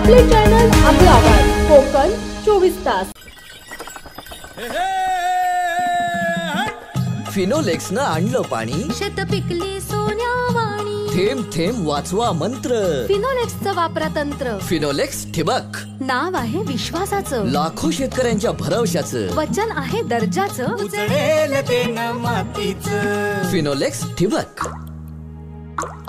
आपले चॅनल, आपला आवाज, कोकण 24 तास। फिनोलेक्सनं आणलं पाणी, शेत पिकली सोन्यावाणी। थेंब थेंब वाचवा मंत्र, फिनोलेक्सचं वापरा तंत्र। फिनोलेक्स ठिबक, नाव आहे विश्वासाचं, लाखो शेतकऱ्यांच्या भरवशाचं, वचन आहे दर्जाचं, उजळेल तेन मातीचं। फिनोलेक्स ठिबक,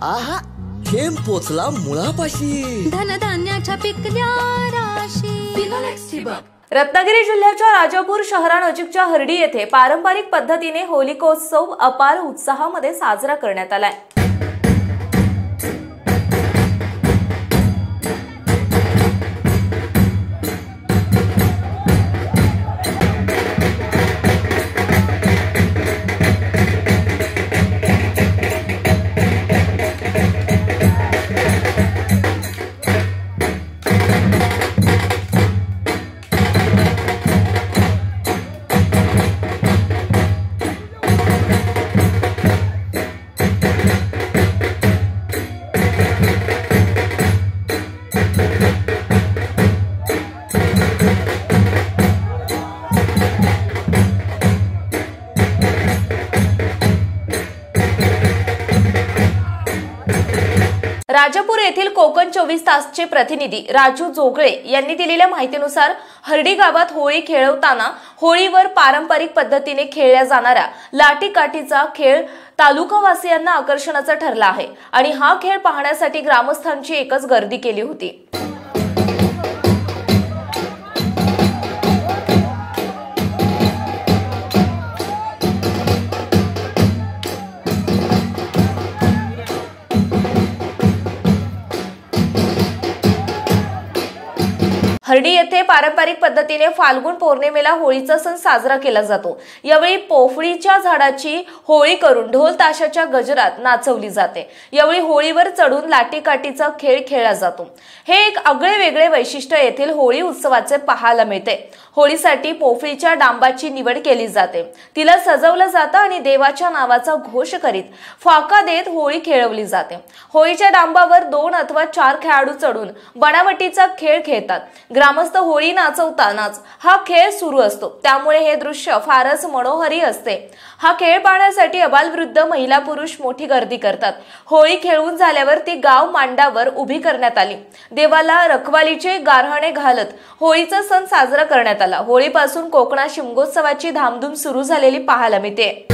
आहा थेंब पोचला मुळापाशी, धनधान्याच्या पिकल्या राशी। फिनोलेक्स ठिबक। रत्नागिरी जिल्ह्याच्या राजापूर शहरानजीकच्या हर्डी येथे पारंपरिक पद्धतीने होलिकोत्सव अपार उत्साहामध्ये साजरा करण्यात आलाय। राजापूर येथील कोकण 24 तासचे प्रतिनिधी राजू जोगळे यांनी दिलेल्या माहितीनुसार हर्डी गावात होळी खेळवताना होळीवर पारंपरिक पद्धतीने खेळल्या जाणाऱ्या लाठी काठीचा खेळ तालुकावासियांना आकर्षणाचा ठरला आहे आणि हा खेळ पाहण्यासाठी ग्रामस्थांची एकच गर्दी केली होती। हर्डी येथे पारंपरिक पद्धतीने फाल्गुन पौर्णिमेला होळीचा सण साजरा केला जातो। यावेळी पोफळीच्या झाडाची होळी करून ढोल ताशाच्या गजरात नाचवली जाते। यावेळी होळीवर चढून लाठी काठीचा खेळ खेळला जातो। हे एक आगळे वेगळे वैशिष्ट्य येथील होळी उत्सवाचे पाहायला मिळते। होळीसाठी पोफळीच्या डांबाची निवड केली जाते, तिला सजवलं जातं आणि देवाच्या नावाचा घोष करीत फाका देत होळी खेळवली जाते। होळीच्या डांबावर 2 अथवा 4 खेळाडू चढून बनावटीचा खेळ खेळतात। ग्रामस्थ होळी नाचवतानाच हा खेळ सुरू असतो, त्यामुळे हे दृश्य फारच मनोहरी असते। हा खेळ पाहण्यासाठी अबालवृद्ध महिला पुरुष मोठी गर्दी करतात। होळी खेळून झाल्यावर ती गाव मांडावर उभी करण्यात आली। देवाला रखवालीचे गारहाणे घालत होळीचा सण साजरा करण्यात आला। होळीपासून कोकणात शिमगोत्सवाची धामधूम सुरू झालेली पाहायला मिळते।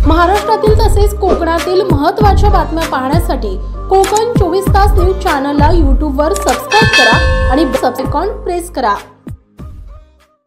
महाराष्ट्रातील तसेच कोकणातील महत्त्वाच्या बातम्या पाहण्यासाठी कोकण 24 तास न्यूज चॅनलला YouTube वर सबस्क्राइब करा आणि बेल आयकॉन प्रेस करा।